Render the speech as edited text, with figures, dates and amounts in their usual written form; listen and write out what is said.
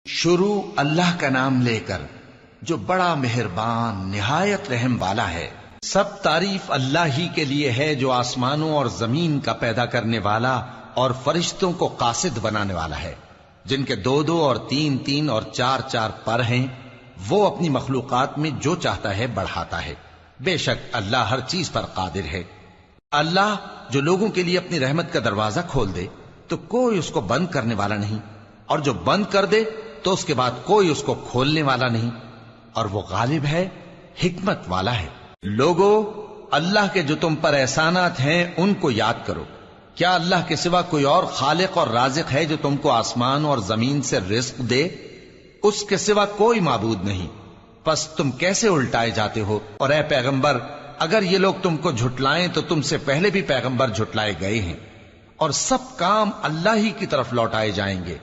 शुरू अल्लाह का नाम लेकर जो बड़ा मेहरबान निहायत रहम वाला है। सब तारीफ अल्लाह ही के लिए है जो आसमानों और जमीन का पैदा करने वाला और फरिश्तों को कासिद बनाने वाला है, जिनके दो दो और तीन तीन और चार चार पर हैं। वो अपनी मखलूकात में जो चाहता है बढ़ाता है। बेशक अल्लाह हर चीज पर कादिर है। अल्लाह जो लोगों के लिए अपनी रहमत का दरवाजा खोल दे तो कोई उसको बंद करने वाला नहीं, और जो बंद कर दे तो उसके बाद कोई उसको खोलने वाला नहीं। और वो गालिब है, हिकमत वाला है। लोगो, अल्लाह के जो तुम पर एहसानात हैं उनको याद करो। क्या अल्लाह के सिवा कोई और खालिक और राजिक है जो तुमको आसमान और जमीन से रिज्क दे? उसके सिवा कोई माबूद नहीं। बस तुम कैसे उल्टाए जाते हो? और ए पैगंबर, अगर ये लोग तुमको झुटलाएं तो तुमसे पहले भी पैगंबर झुटलाए गए हैं, और सब काम अल्लाह ही की तरफ लौटाए जाएंगे।